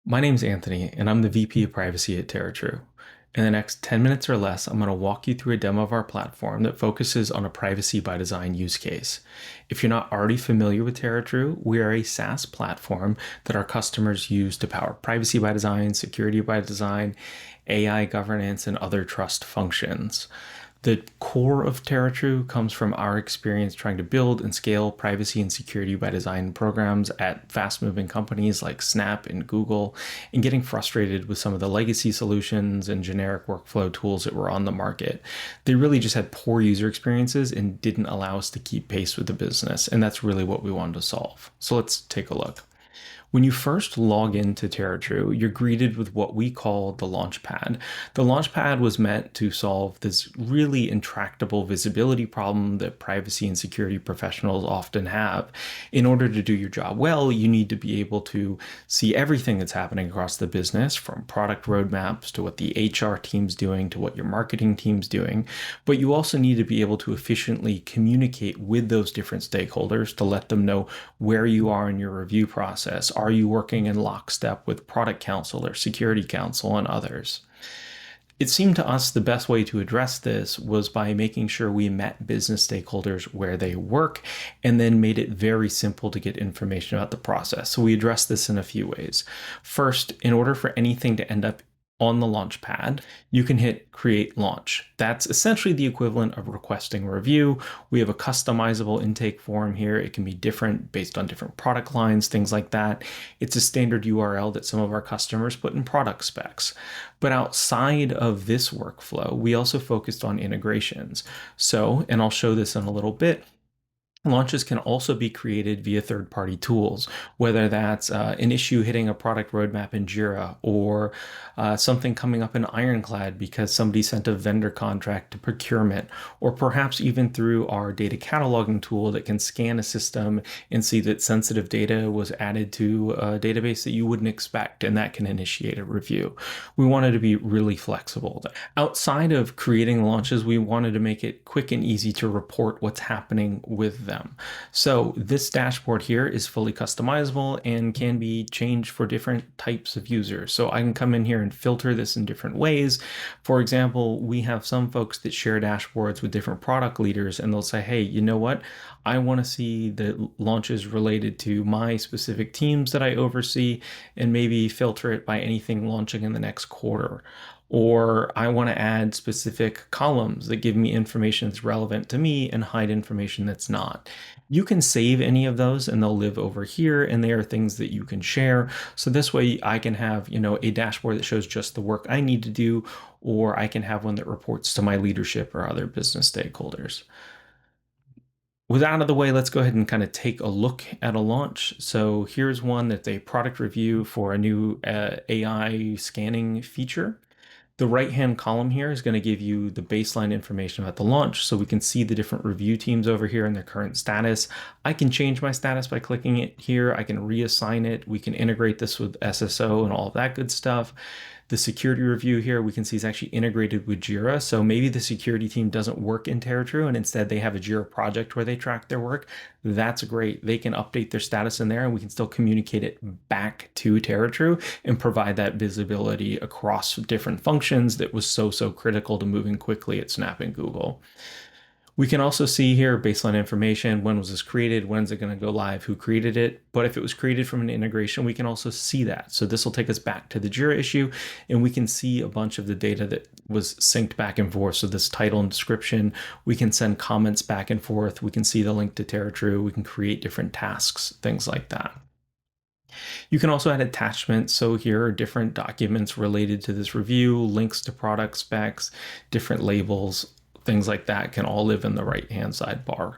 My name's Anthony, and I'm the VP of Privacy at TerraTrue. In the next 10 minutes or less, I'm going to walk you through a demo of our platform that focuses on a privacy by design use case. If you're not already familiar with TerraTrue, we are a SaaS platform that our customers use to power privacy by design, security by design, AI governance, and other trust functions. The core of TerraTrue comes from our experience trying to build and scale privacy and security by design programs at fast moving companies like Snap and Google, and getting frustrated with some of the legacy solutions and generic workflow tools that were on the market. They really just had poor user experiences and didn't allow us to keep pace with the business. And that's really what we wanted to solve. So let's take a look. When you first log into TerraTrue, you're greeted with what we call the Launchpad. The Launchpad was meant to solve this really intractable visibility problem that privacy and security professionals often have. In order to do your job well, you need to be able to see everything that's happening across the business, from product roadmaps to what the HR team's doing to what your marketing team's doing. But you also need to be able to efficiently communicate with those different stakeholders to let them know where you are in your review process. Are you working in lockstep with product counsel or security counsel and others? It seemed to us the best way to address this was by making sure we met business stakeholders where they work and then made it very simple to get information about the process. So we addressed this in a few ways. First, in order for anything to end up on the Launchpad, you can hit Create Launch. That's essentially the equivalent of requesting a review. We have a customizable intake form here. It can be different based on different product lines, things like that. It's a standard URL that some of our customers put in product specs. But outside of this workflow, we also focused on integrations. So, and I'll show this in a little bit, launches can also be created via third-party tools, whether that's an issue hitting a product roadmap in Jira or something coming up in Ironclad because somebody sent a vendor contract to procurement, or perhaps even through our data cataloging tool that can scan a system and see that sensitive data was added to a database that you wouldn't expect, and that can initiate a review. We wanted to be really flexible. Outside of creating launches, we wanted to make it quick and easy to report what's happening with them. So this dashboard here is fully customizable and can be changed for different types of users. So I can come in here and filter this in different ways. For example, we have some folks that share dashboards with different product leaders, and they'll say, hey, you know what? I want to see the launches related to my specific teams that I oversee and maybe filter it by anything launching in the next quarter. Or I want to add specific columns that give me information that's relevant to me and hide information that's not. You can save any of those and they'll live over here, and they are things that you can share. So this way I can have, a dashboard that shows just the work I need to do, or I can have one that reports to my leadership or other business stakeholders. With that out of the way, let's go ahead and kind of take a look at a launch. So here's one that's a product review for a new AI scanning feature. The right-hand column here is going to give you the baseline information about the launch, so we can see the different review teams over here and their current status. I can change my status by clicking it here. I can reassign it. We can integrate this with SSO and all of that good stuff. The security review here we can see is actually integrated with Jira. So maybe the security team doesn't work in TerraTrue and instead they have a Jira project where they track their work. That's great. They can update their status in there and we can still communicate it back to TerraTrue and provide that visibility across different functions that was so critical to moving quickly at Snap and Google. We can also see here baseline information. When was this created? When's it going to go live? Who created it? But if it was created from an integration, we can also see that. So this will take us back to the Jira issue, and we can see a bunch of the data that was synced back and forth. So this title and description, we can send comments back and forth. We can see the link to TerraTrue. We can create different tasks, things like that. You can also add attachments. So here are different documents related to this review, links to product specs, different labels, things like that can all live in the right-hand sidebar.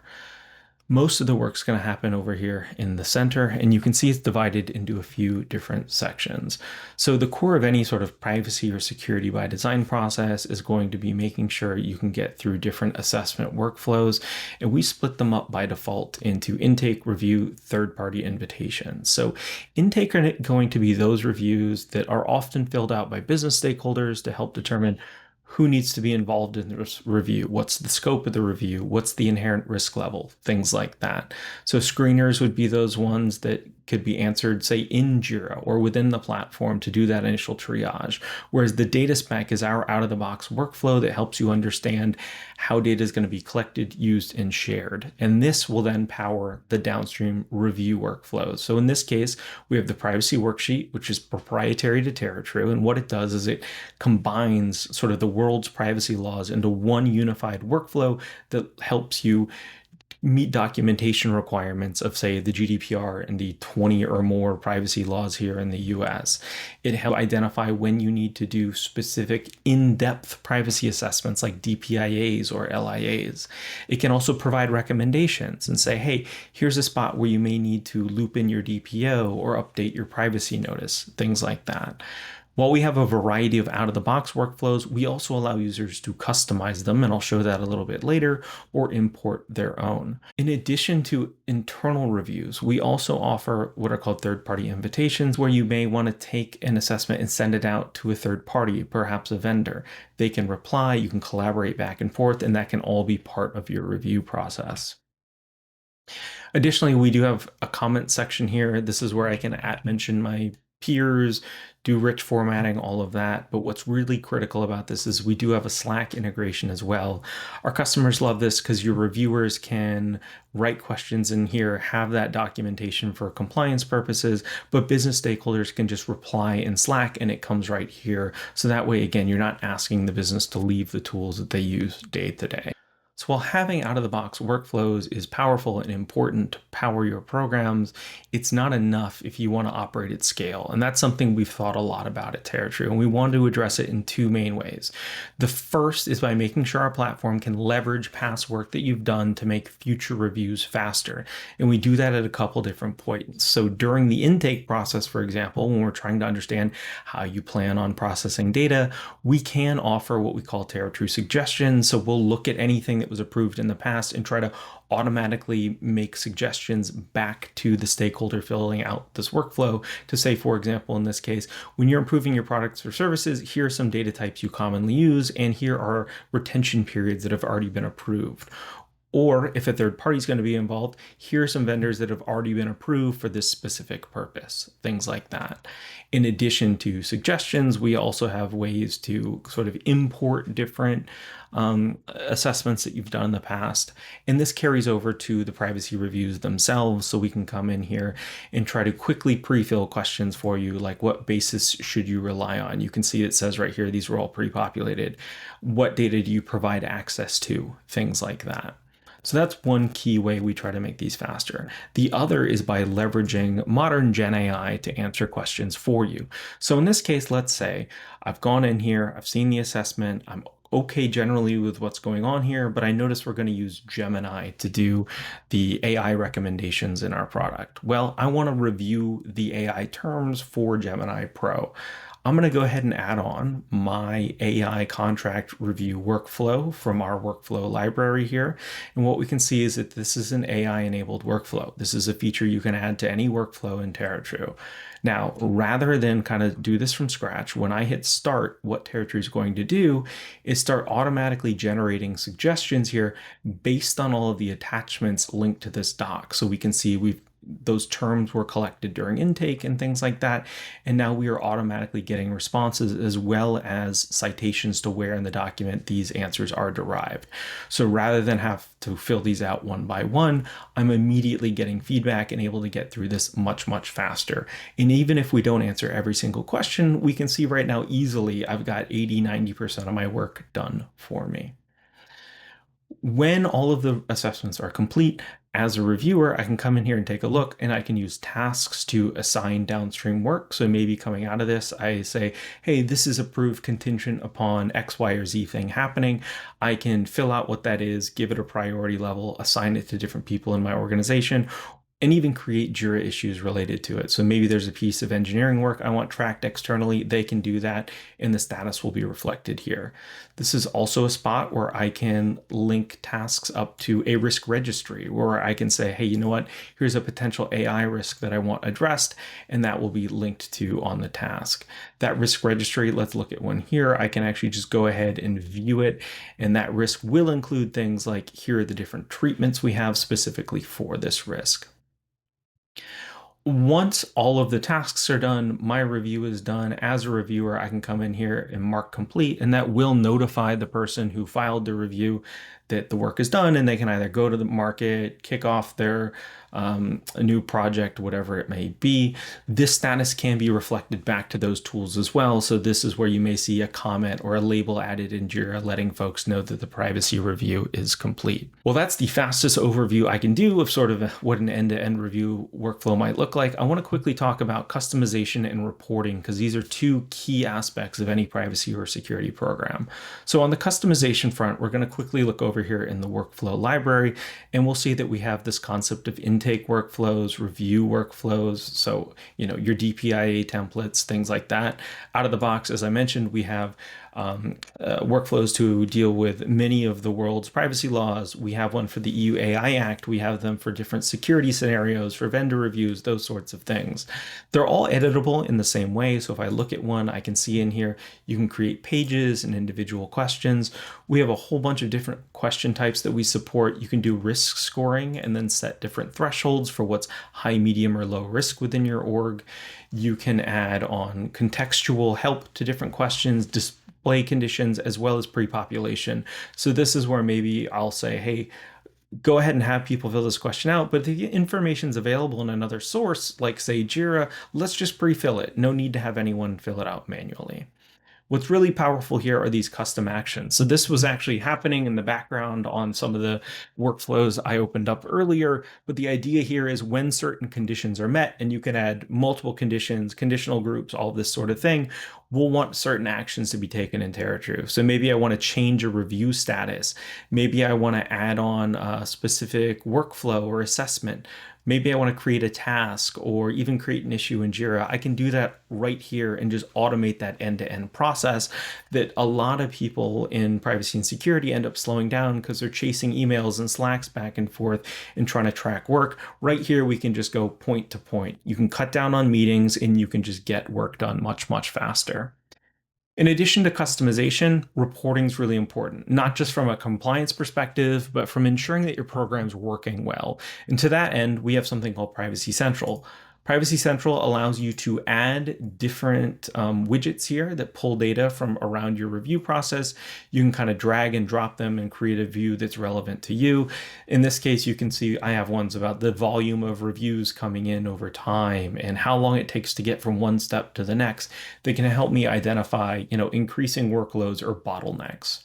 Most of the work's going to happen over here in the center, and you can see it's divided into a few different sections. So the core of any sort of privacy or security by design process is going to be making sure you can get through different assessment workflows, and we split them up by default into intake, review, third-party invitations. So intake are going to be those reviews that are often filled out by business stakeholders to help determine who needs to be involved in this review, what's the scope of the review, what's the inherent risk level, things like that. So screeners would be those ones that could be answered, say, in Jira or within the platform to do that initial triage. Whereas the data spec is our out of the box workflow that helps you understand how data is going to be collected, used, and shared. And this will then power the downstream review workflows. So in this case, we have the privacy worksheet, which is proprietary to TerraTrue. And what it does is it combines sort of the world's privacy laws into one unified workflow that helps you meet documentation requirements of, say, the GDPR and the 20 or more privacy laws here in the US. It helps identify when you need to do specific in-depth privacy assessments like DPIAs or LIAs. It can also provide recommendations and say, hey, here's a spot where you may need to loop in your DPO or update your privacy notice, things like that. While we have a variety of out-of-the-box workflows, we also allow users to customize them, and I'll show that a little bit later, or import their own. In addition to internal reviews, we also offer what are called third-party invitations, where you may want to take an assessment and send it out to a third party, perhaps a vendor. They can reply, you can collaborate back and forth, and that can all be part of your review process. Additionally, we do have a comment section here. This is where I can mention my peers, do rich formatting, all of that. But what's really critical about this is we do have a Slack integration as well. Our customers love this because your reviewers can write questions in here, have that documentation for compliance purposes, but business stakeholders can just reply in Slack and it comes right here. So that way, again, you're not asking the business to leave the tools that they use day to day. So while having out-of-the-box workflows is powerful and important to power your programs, it's not enough if you want to operate at scale. And that's something we've thought a lot about at TerraTrue, and we want to address it in two main ways. The first is by making sure our platform can leverage past work that you've done to make future reviews faster. And we do that at a couple different points. So during the intake process, for example, when we're trying to understand how you plan on processing data, we can offer what we call TerraTrue suggestions. So we'll look at anything that was approved in the past and try to automatically make suggestions back to the stakeholder filling out this workflow to say, for example, in this case, when you're improving your products or services, here are some data types you commonly use, and here are retention periods that have already been approved. Or if a third party is going to be involved, here are some vendors that have already been approved for this specific purpose, things like that. In addition to suggestions, we also have ways to sort of import different assessments that you've done in the past. And this carries over to the privacy reviews themselves. So we can come in here and try to quickly pre-fill questions for you, like what basis should you rely on? You can see it says right here, these were all pre-populated. What data do you provide access to? Things like that. So that's one key way we try to make these faster. The other is by leveraging modern Gen AI to answer questions for you. So in this case, let's say I've gone in here, I've seen the assessment, I'm okay generally with what's going on here, but I notice we're going to use Gemini to do the AI recommendations in our product. Well, I want to review the AI terms for Gemini Pro. I'm going to go ahead and add on my AI contract review workflow from our workflow library here. And what we can see is that this is an AI enabled workflow. This is a feature you can add to any workflow in TerraTrue. Now, rather than kind of do this from scratch, when I hit start, what TerraTrue is going to do is start automatically generating suggestions here based on all of the attachments linked to this doc. So we can see those terms were collected during intake and things like that. And now we are automatically getting responses as well as citations to where in the document these answers are derived. So rather than have to fill these out one by one, I'm immediately getting feedback and able to get through this much, much faster. And even if we don't answer every single question, we can see right now easily I've got 80–90% of my work done for me. When all of the assessments are complete, as a reviewer, I can come in here and take a look, and I can use tasks to assign downstream work. So maybe coming out of this, I say, hey, this is approved contingent upon X, Y, or Z thing happening. I can fill out what that is, give it a priority level, assign it to different people in my organization, and even create Jira issues related to it. So maybe there's a piece of engineering work I want tracked externally. They can do that, and the status will be reflected here. This is also a spot where I can link tasks up to a risk registry, where I can say, hey, you know what? Here's a potential AI risk that I want addressed, and that will be linked to on the task. That risk registry, let's look at one here. I can actually just go ahead and view it, and that risk will include things like, here are the different treatments we have specifically for this risk. Once all of the tasks are done, my review is done. As a reviewer, I can come in here and mark complete, and that will notify the person who filed the review that the work is done, and they can either go to the market, kick off their a new project, whatever it may be. This status can be reflected back to those tools as well. So this is where you may see a comment or a label added in Jira letting folks know that the privacy review is complete. Well, that's the fastest overview I can do of sort of what an end-to-end review workflow might look like. I want to quickly talk about customization and reporting because these are two key aspects of any privacy or security program. So on the customization front, we're going to quickly look over here in the workflow library, and we'll see that we have this concept of intake workflows, review workflows. So, your DPIA templates, things like that. Out of the box, as I mentioned, we have workflows to deal with many of the world's privacy laws. We have one for the EU AI Act. We have them for different security scenarios, for vendor reviews, those sorts of things. They're all editable in the same way. So if I look at one, I can see in here, you can create pages and individual questions. We have a whole bunch of different question types that we support. You can do risk scoring and then set different thresholds for what's high, medium, or low risk within your org. You can add on contextual help to different questions, display conditions, as well as pre-population. So this is where maybe I'll say, hey, go ahead and have people fill this question out, but the information's available in another source, like say Jira, let's just pre-fill it. No need to have anyone fill it out manually. What's really powerful here are these custom actions. So this was actually happening in the background on some of the workflows I opened up earlier, but the idea here is when certain conditions are met, and you can add multiple conditions, conditional groups, all this sort of thing, we'll want certain actions to be taken in TerraTrue. So maybe I want to change a review status. Maybe I want to add on a specific workflow or assessment. Maybe I want to create a task or even create an issue in Jira. I can do that right here and just automate that end-to-end process that a lot of people in privacy and security end up slowing down because they're chasing emails and Slacks back and forth and trying to track work. Right here, we can just go point to point. You can cut down on meetings and you can just get work done much, much faster. In addition to customization, reporting is really important, not just from a compliance perspective, but from ensuring that your program's working well. And to that end, we have something called Privacy Central. Privacy Central allows you to add different widgets here that pull data from around your review process. You can kind of drag and drop them and create a view that's relevant to you. In this case, you can see I have ones about the volume of reviews coming in over time and how long it takes to get from one step to the next. They can help me identify, increasing workloads or bottlenecks.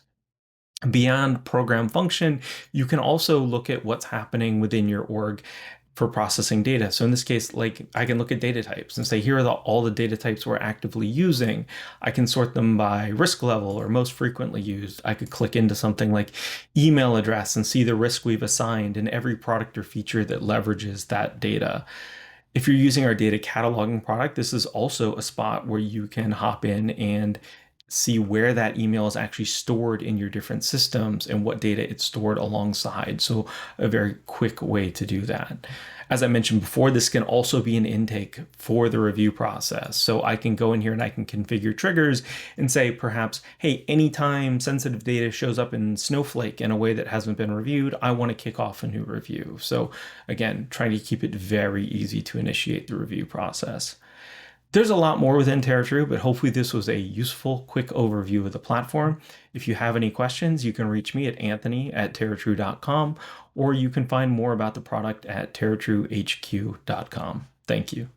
Beyond program function, you can also look at what's happening within your org for processing data. So in this case, like I can look at data types and say, here are all the data types we're actively using. I can sort them by risk level or most frequently used. I could click into something like email address and see the risk we've assigned and every product or feature that leverages that data. If you're using our data cataloging product, this is also a spot where you can hop in and see where that email is actually stored in your different systems and what data it's stored alongside. So a very quick way to do that. As I mentioned before, this can also be an intake for the review process. So I can go in here and I can configure triggers and say perhaps, hey, anytime sensitive data shows up in Snowflake in a way that hasn't been reviewed, I want to kick off a new review. So again, trying to keep it very easy to initiate the review process. There's a lot more within TerraTrue, but hopefully this was a useful, quick overview of the platform. If you have any questions, you can reach me at anthony@terratrue.com, or you can find more about the product at terratruehq.com. Thank you.